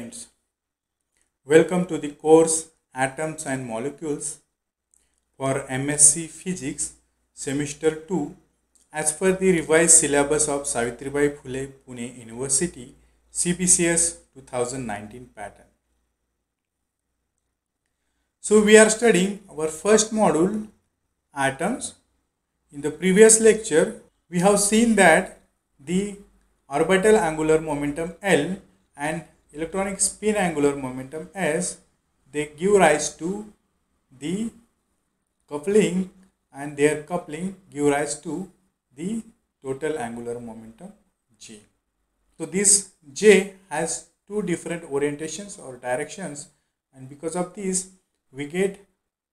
friends, welcome to the course Atoms and Molecules for MSc Physics Semester 2 as per the revised syllabus of Savitribai Phule Pune University CBCS 2019 pattern. So we are studying our first module atoms. In the previous lecture we have seen that the orbital angular momentum L and electronic spin angular momentum S, they give rise to the coupling, and their coupling give rise to the total angular momentum J. So this J has two different orientations or directions, and because of this we get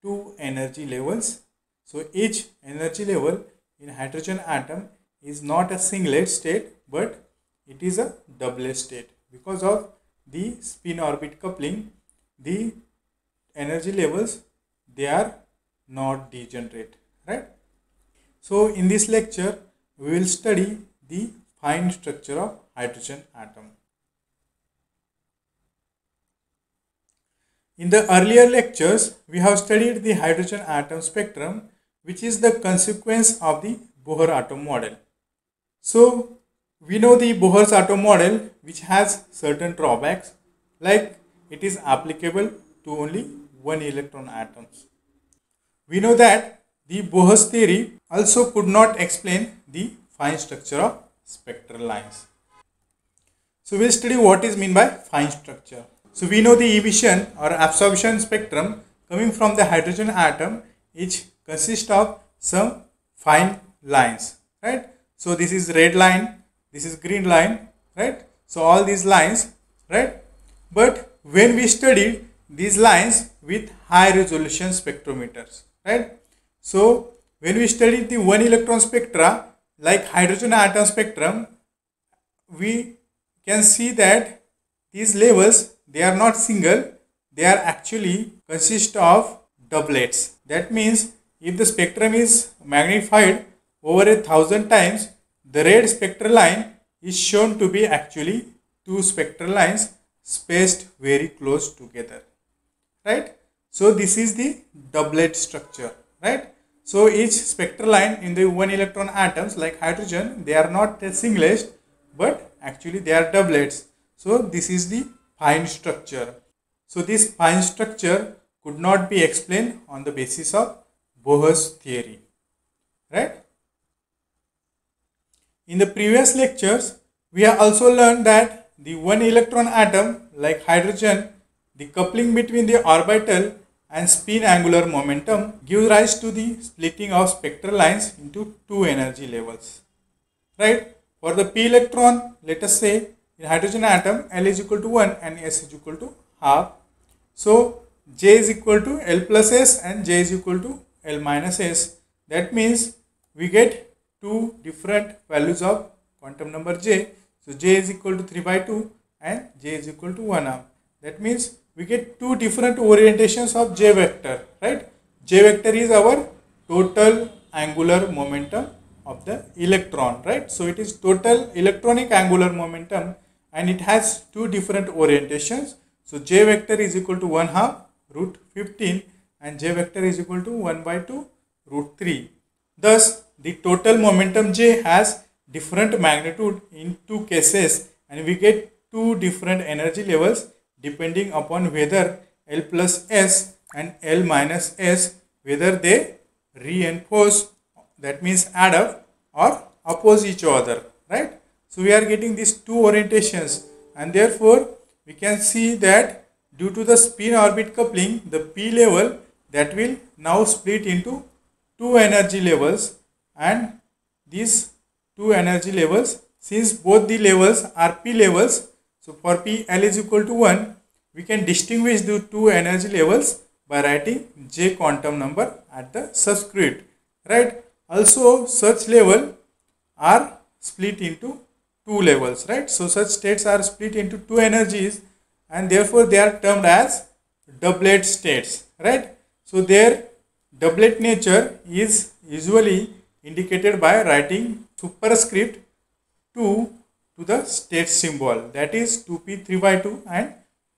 two energy levels. So each energy level in hydrogen atom is not a singlet state, but it is a doublet state. Because of the spin orbit coupling, the energy levels, they are not degenerate, right? So in this lecture we will study the fine structure of hydrogen atom. In the earlier lectures we have studied the hydrogen atom spectrum, which is the consequence of the Bohr atom model. So we know the Bohr's atom model, which has certain drawbacks, like it is applicable to only one electron atoms. We know that the Bohr's theory also could not explain the fine structure of spectral lines. So we'll study what is meant by fine structure. So we know the emission or absorption spectrum coming from the hydrogen atom, which consists of some fine lines, right? So this is red line, this is green line, right? So all these lines, right? But when we studied these lines with high resolution spectrometers, right? So when we studied the one electron spectra like hydrogen atom spectrum, we can see that these levels, they are not single, they are actually consist of doublets. That means if the spectrum is magnified over 1,000 times, the red spectral line is shown to be actually two spectral lines spaced very close together, right? So this is the doublet structure, right? So each spectral line in the one electron atoms like hydrogen, they are not singlets, but actually they are doublets. So this is the fine structure. So this fine structure could not be explained on the basis of Bohr's theory, right? In the previous lectures, we have also learned that the one electron atom like hydrogen, the coupling between the orbital and spin angular momentum gives rise to the splitting of spectral lines into two energy levels, right? For the p electron, let us say in hydrogen atom, L is equal to 1 and S is equal to half. So J is equal to L plus S and J is equal to L minus S. That means we get two different values of quantum number J. So J is equal to 3 by 2 and J is equal to 1 half. That means we get two different orientations of J vector, right? J vector is our total angular momentum of the electron, right? So it is total electronic angular momentum and it has two different orientations. So J vector is equal to 1 half root 15 and J vector is equal to 1 by 2 root 3. Thus the total momentum J has different magnitude in two cases, and we get two different energy levels depending upon whether L plus S and L minus S, whether they reinforce, that means add up, or oppose each other, right? So we are getting these two orientations, and therefore we can see that due to the spin orbit coupling, the p level, that will now split into two energy levels, and these two energy levels, since both the levels are p levels, so for p L is equal to 1, we can distinguish the two energy levels by writing J quantum number at the subscript, right? Also such level are split into two levels, right? So such states are split into two energies and therefore they are termed as doublet states, right? So their doublet nature is usually indicated by writing superscript 2 to the state symbol, that is 2p 3 by 2 and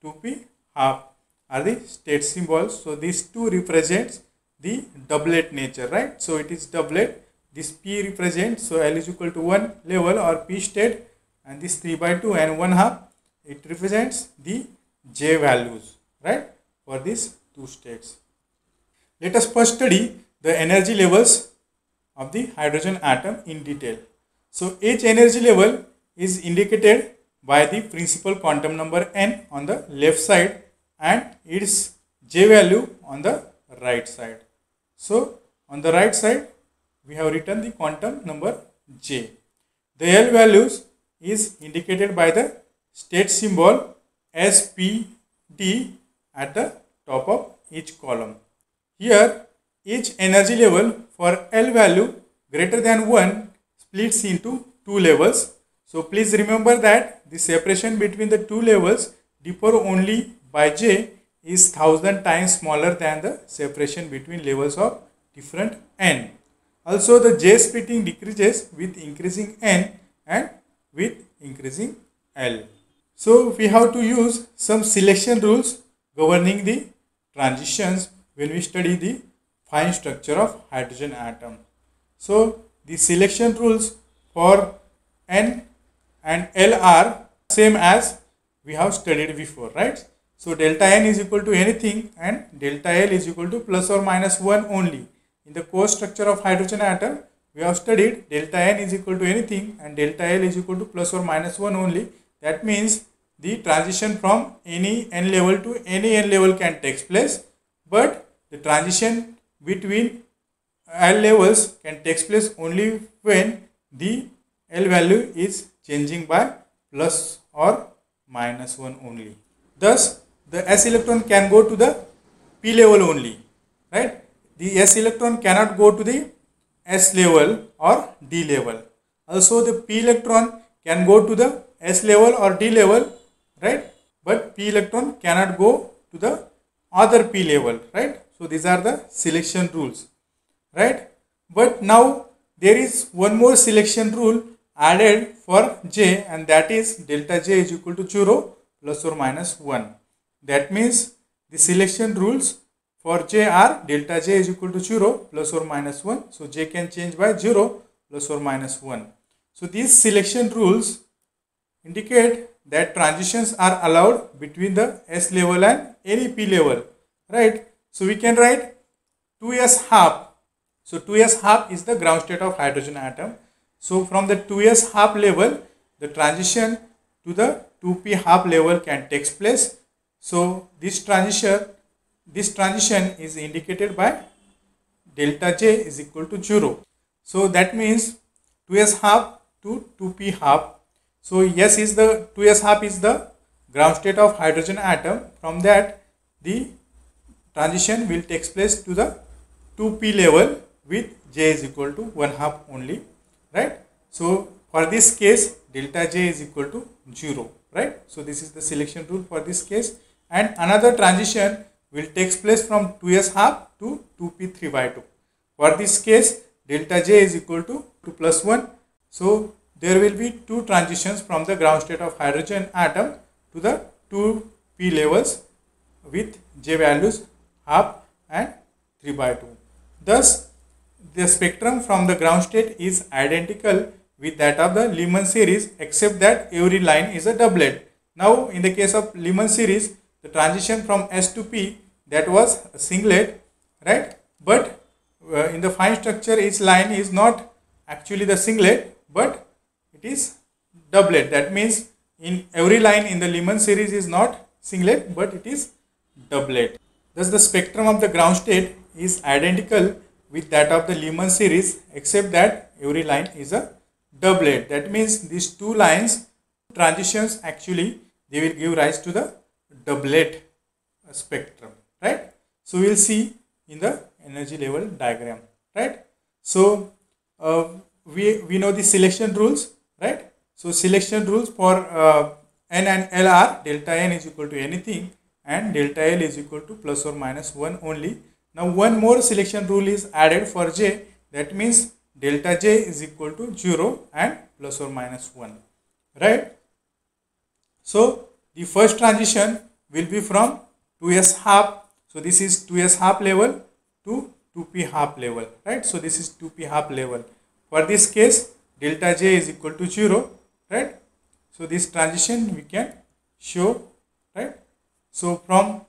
2p half are the state symbols. So these two represents the doublet nature, right? So it is doublet. This p represents, so L is equal to 1 level or p state, and this 3/2 and 1/2, it represents the J values, right, for these two states. Let us first study the energy levels of the hydrogen atom in detail. So each energy level is indicated by the principal quantum number n on the left side and its J value on the right side. So on the right side we have written the quantum number J. The L values is indicated by the state symbol SPD at the top of each column. Here each energy level for L value greater than 1 splits into two levels. So please remember that the separation between the two levels differ only by J is 1000 times smaller than the separation between levels of different n. Also the J splitting decreases with increasing n and with increasing L. So we have to use some selection rules governing the transitions when we study the fine structure of hydrogen atom. So the selection rules for N and L are same as we have studied before, right? So delta N is equal to anything and delta L is equal to plus or minus 1 only. In the core structure of hydrogen atom, we have studied delta N is equal to anything and delta L is equal to plus or minus 1 only. That means the transition from any n level to any n level can take place, but the transition between L levels can take place only when the L value is changing by plus or minus 1 only. Thus, the S electron can go to the P level only, right? The S electron cannot go to the S level or D level. Also, the P electron can go to the S level or D level, right? But P electron cannot go to the other P level, right? So these are the selection rules, right? But now there is one more selection rule added for J, and that is delta J is equal to 0 plus or minus 1. That means the selection rules for J are delta J is equal to 0 plus or minus 1. So J can change by 0 plus or minus 1. So these selection rules indicate that transitions are allowed between the S level and any P level, right? So we can write 2s half. So 2s half is the ground state of hydrogen atom. So from the 2s half level, the transition to the 2p half level can take place. So this transition is indicated by delta J is equal to 0. So that means 2s half to 2p half. So yes, is the 2s half is the ground state of hydrogen atom. From that, the transition will take place to the 2p level with J is equal to 1/2 only, right? So for this case, delta J is equal to 0, right? So this is the selection rule for this case. And another transition will take place from 2s half to 2p 3/2. For this case, delta J is equal to 2 plus 1. So there will be two transitions from the ground state of hydrogen atom to the 2p levels with J values half and 3/2. Thus, the spectrum from the ground state is identical with that of the Lyman series, except that every line is a doublet. Now, in the case of Lyman series, the transition from S to P, that was a singlet, right? But in the fine structure, each line is not actually the singlet, but it is doublet. That means in every line in the Lyman series is not singlet, but it is doublet. Thus, the spectrum of the ground state is identical with that of the Lyman series, except that every line is a doublet. That means these two lines transitions actually they will give rise to the doublet spectrum, right? So we will see in the energy level diagram, right? So we know the selection rules, right? So selection rules for N and L are delta N is equal to anything and delta L is equal to plus or minus 1 only. Now one more selection rule is added for J, that means delta J is equal to 0 and plus or minus 1, right? So the first transition will be from 2s half. So this is 2s half level to 2p half level, right? So this is 2p half level. For this case, delta J is equal to 0, right? So this transition we can show, right? So from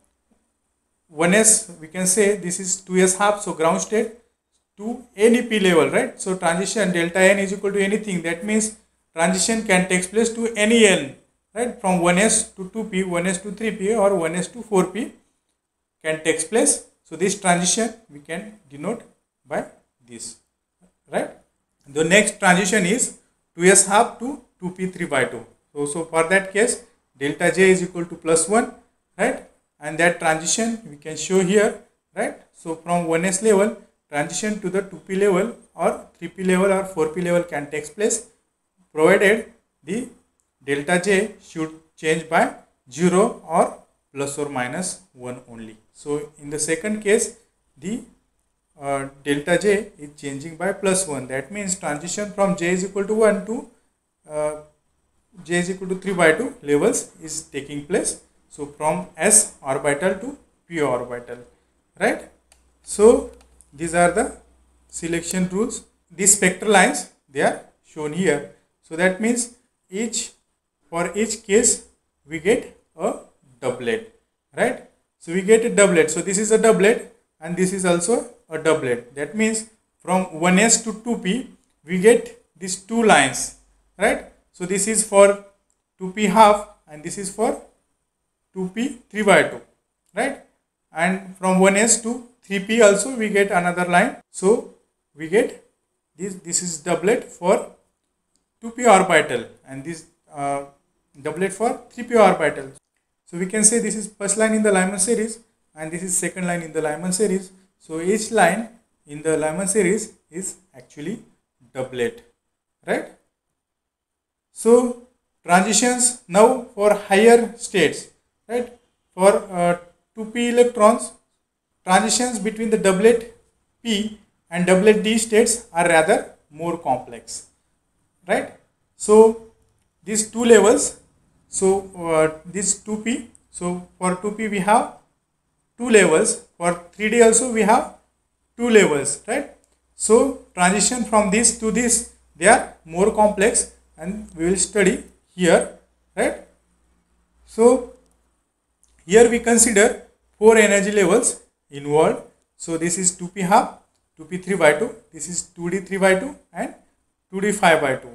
1s we can say this is 2s half, so ground state, to any p level, right? So transition delta n is equal to anything. That means transition can take place to any n, right? From 1s to 2p, 1s to 3p, or 1s to 4p can take place. So this transition we can denote by this, right? The next transition is 2s half to 2p 3 by 2. So for that case, delta J is equal to plus 1, right? And that transition we can show here, right? So from 1s level, transition to the 2p level or 3p level or 4p level can take place, provided the delta J should change by 0 or plus or minus 1 only. So in the second case, the delta J is changing by plus 1. That means transition from J is equal to 1 to J is equal to 3 by 2 levels is taking place. So from S orbital to P orbital, right? So these are the selection rules. These spectral lines, they are shown here. So that means for each case we get a doublet, right? So we get a doublet. So this is a doublet and this is also a doublet. That means from 1s to 2p we get these two lines, right? So this is for 2p half and this is for 2p 3 by 2, right? And from 1s to 3p also we get another line. So we get this is doublet for 2p orbital and this doublet for 3p orbital. So we can say this is first line in the Lyman series and this is second line in the Lyman series. So each line in the Lyman series is actually doublet, right? So transitions now for higher states, right? For 2p electrons, transitions between the doublet P and doublet D states are rather more complex, right? So these two levels, so this 2p, so for 2p we have two levels, for 3D also we have two levels, right? So transition from this to this, they are more complex and we will study here, right? So here we consider 4 energy levels involved. So this is 2p half, 2p 3 by 2, this is 2d 3 by 2 and 2d 5 by 2.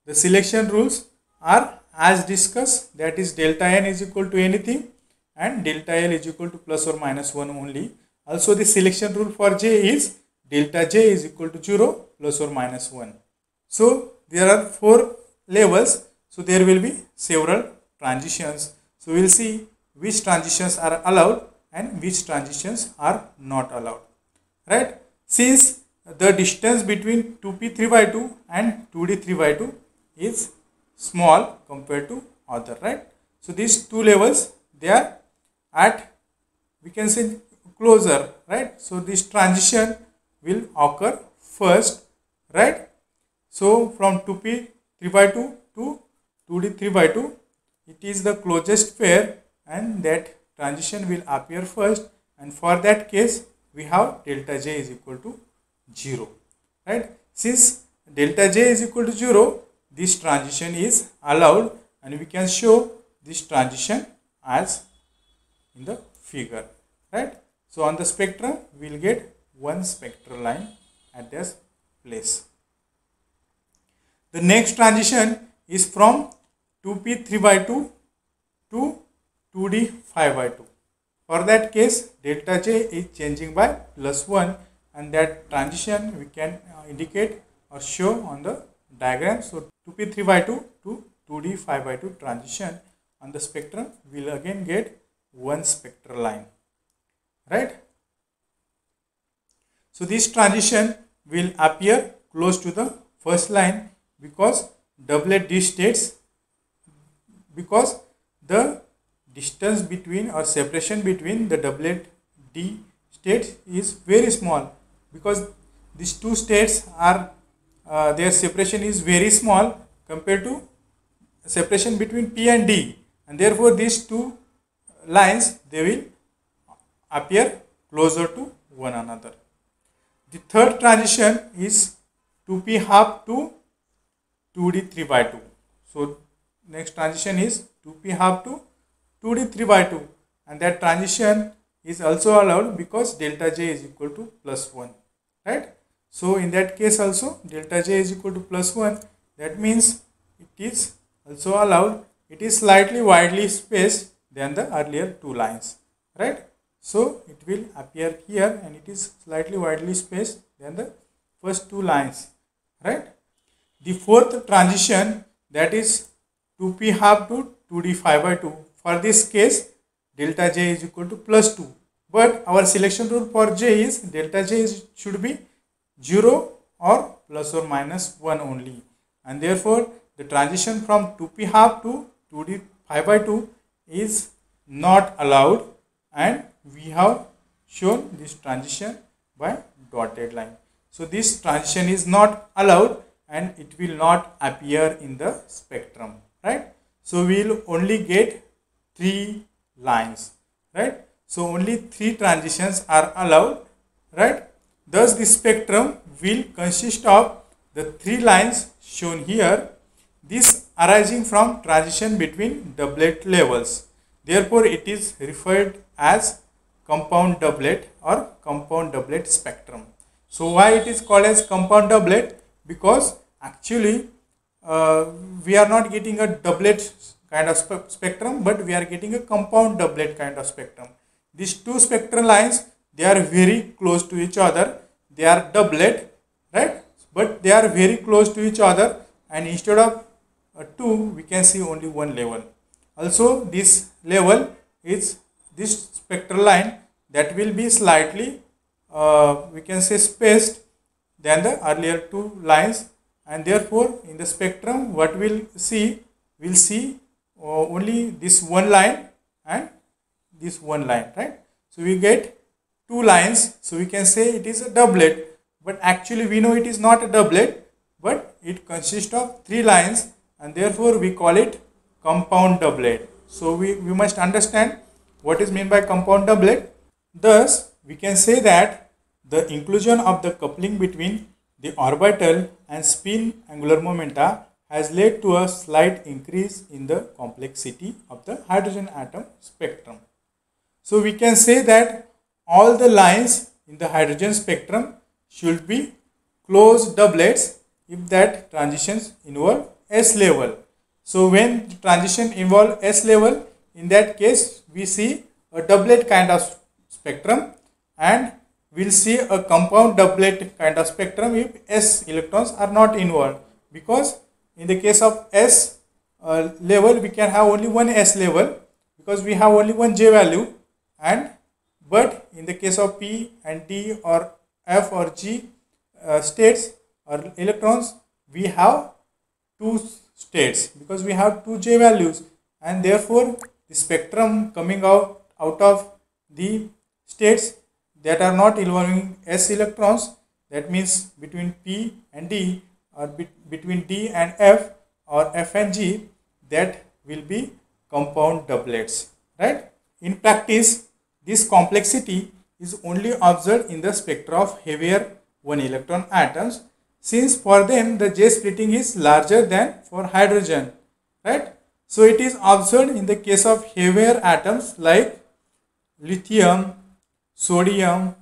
The selection rules are as discussed, that is delta n is equal to anything and delta L is equal to plus or minus 1 only. Also the selection rule for J is delta J is equal to 0 plus or minus 1. So there are 4 levels, so there will be several transitions. So we will see which transitions are allowed and which transitions are not allowed, right? Since the distance between 2p 3 by 2 and 2d 3 by 2 is small compared to other, right? So these two levels, they are at, we can say, closer, right? So this transition will occur first, right? So from 2p 3 by 2 to 2d 3 by 2, it is the closest pair and that transition will appear first, and for that case we have delta J is equal to 0, right? Since delta J is equal to 0, this transition is allowed and we can show this transition as in the figure, right? So on the spectrum we will get one spectral line at this place. The next transition is from 2p 3 by 2 to 2d 5 by 2. For that case delta J is changing by plus 1 and that transition we can indicate or show on the diagram. So 2p 3 by 2 to 2d 5 by 2 transition on the spectrum we will again get one spectral line, right? So this transition will appear close to the first line because doublet D states, because the distance between or separation between the doublet D states is very small, because these two states are their separation is very small compared to separation between P and D, and therefore these two lines, they will appear closer to one another. The third transition is 2p half to 2d 3 by 2. So next transition is 2p half to 2d 3 by 2, and that transition is also allowed because delta j is equal to plus 1, right? So in that case also delta j is equal to plus 1. That means it is also allowed. It is slightly widely spaced than the earlier two lines, right? So it will appear here, and it is slightly widely spaced than the first two lines, right? The fourth transition, that is 2p half to 2d 5 by 2. For this case, delta j is equal to plus 2. But our selection rule for j is delta j should be 0 or plus or minus 1 only. And therefore, the transition from 2p half to 2d 5 by 2 is not allowed, and we have shown this transition by dotted line. So this transition is not allowed and it will not appear in the spectrum, right? So we will only get 3 lines, right? So only 3 transitions are allowed, right? Thus the spectrum will consist of the 3 lines shown here, this arising from transition between doublet levels. Therefore it is referred as compound doublet or compound doublet spectrum. So why it is called as compound doublet? Because actually we are not getting a doublet kind of spectrum, but we are getting a compound doublet kind of spectrum. These two spectral lines, they are very close to each other. They are doublet, right? But they are very close to each other, and instead of 2, we can see only one level. Also this level is this spectral line that will be slightly we can say spaced than the earlier two lines, and therefore in the spectrum what we'll see only this one line and this one line, right? So we get 2 lines, so we can say it is a doublet, but actually we know it is not a doublet, but it consists of 3 lines, and therefore we call it compound doublet. So we must understand what is meant by compound doublet. Thus we can say that the inclusion of the coupling between the orbital and spin angular momenta has led to a slight increase in the complexity of the hydrogen atom spectrum. So we can say that all the lines in the hydrogen spectrum should be closed doublets if that transitions involve s level. So when the transition involve s level, in that case we see a doublet kind of spectrum, and we'll see a compound doublet kind of spectrum if s electrons are not involved, because in the case of s level we can have only one s level because we have only one j value, and but in the case of p and d or f or g states or electrons, we have 2 states because we have 2 j values, and therefore the spectrum coming out of the states that are not involving s electrons, that means between p and d or between d and f or f and g, that will be compound doublets, right? In practice, this complexity is only observed in the spectra of heavier 1 electron atoms, since for them the j splitting is larger than for hydrogen, right? So it is observed in the case of heavier atoms like lithium, sodium,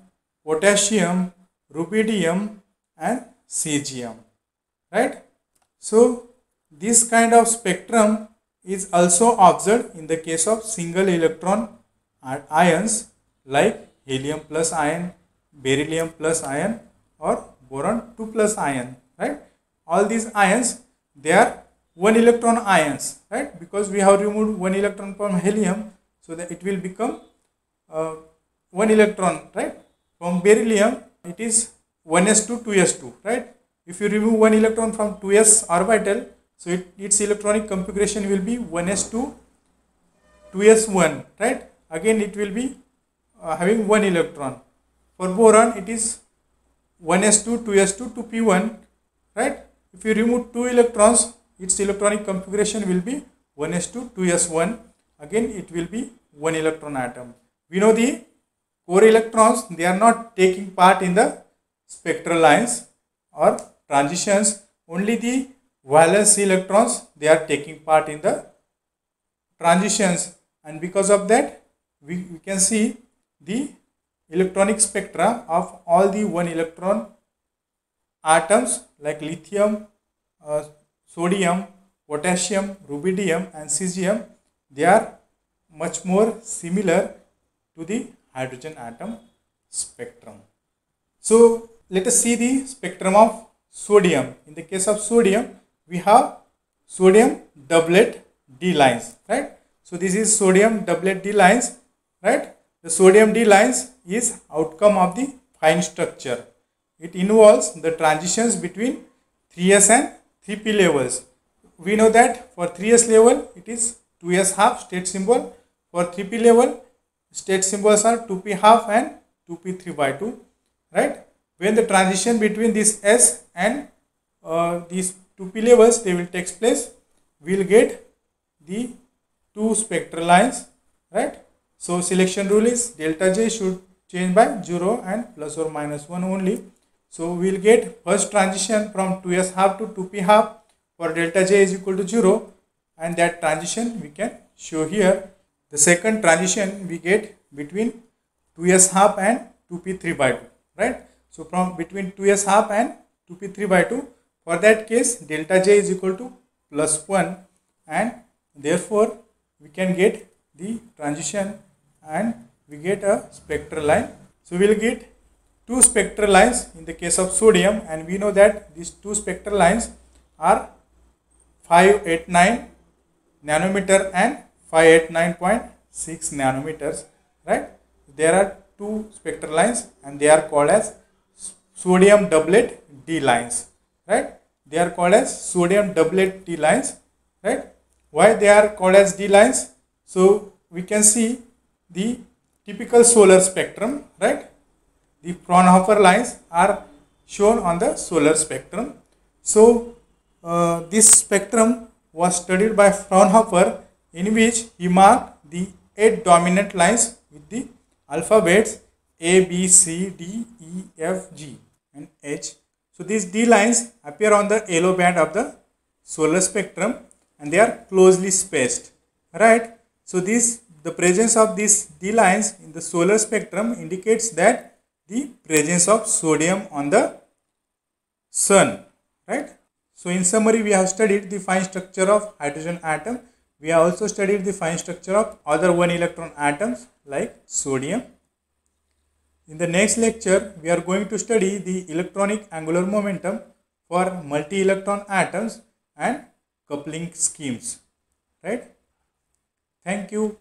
potassium, rubidium and cesium, right? So this kind of spectrum is also observed in the case of single electron ions like helium plus ion, beryllium plus ion or boron 2 plus ion, right? All these ions, they are 1 electron ions, right? Because we have removed 1 electron from helium, so that it will become 1 electron, right? From beryllium, it is 1s2 2s2, right? If you remove 1 electron from 2s orbital, so its electronic configuration will be 1s2 2s1, right? Again it will be having 1 electron. For boron it is 1s2 2s2 2p1, right? If you remove 2 electrons, its electronic configuration will be 1s2 2s1. Again it will be one electron atom. We know the core electrons, they are not taking part in the spectral lines or transitions. Only the valence electrons, they are taking part in the transitions, and because of that we can see the electronic spectra of all the one electron atoms like lithium, sodium, potassium, rubidium and cesium. They are much more similar to the hydrogen atom spectrum. So let us see the spectrum of sodium. In the case of sodium, we have sodium doublet D lines, right? So this is sodium doublet D lines, right? The sodium D lines is outcome of the fine structure. It involves the transitions between 3s and 3p levels. We know that for 3s level it is 2s half state symbol. For 3p level state symbols are 2p half and 2p 3 by 2, right? When the transition between this s and these 2p levels they will take place, we will get the two spectral lines, right? So selection rule is delta J should change by 0 and plus or minus 1 only. So we will get first transition from 2s half to 2p half for delta J is equal to 0, and that transition we can show here. The second transition we get between 2s half and 2p 3 by 2, right? So from between 2s half and 2p 3 by 2, for that case delta J is equal to plus 1, and therefore we can get the transition and we get a spectral line. So we will get two spectral lines in the case of sodium, and we know that these two spectral lines are 589 nanometer and 589.6 nanometers, right? There are two spectral lines and they are called as sodium doublet D lines, right? They are called as sodium doublet D lines, right? Why they are called as D lines? So we can see the typical solar spectrum, right? The Fraunhofer lines are shown on the solar spectrum. So this spectrum was studied by Fraunhofer, in which he marked the 8 dominant lines with the alphabets A, B, C, D, E, F, G and H. So these D lines appear on the yellow band of the solar spectrum and they are closely spaced, right? So the presence of these D lines in the solar spectrum indicates that the presence of sodium on the sun, right? So in summary, we have studied the fine structure of hydrogen atom. We have also studied the fine structure of other one electron atoms like sodium. In the next lecture, we are going to study the electronic angular momentum for multi-electron atoms and coupling schemes, right? Thank you.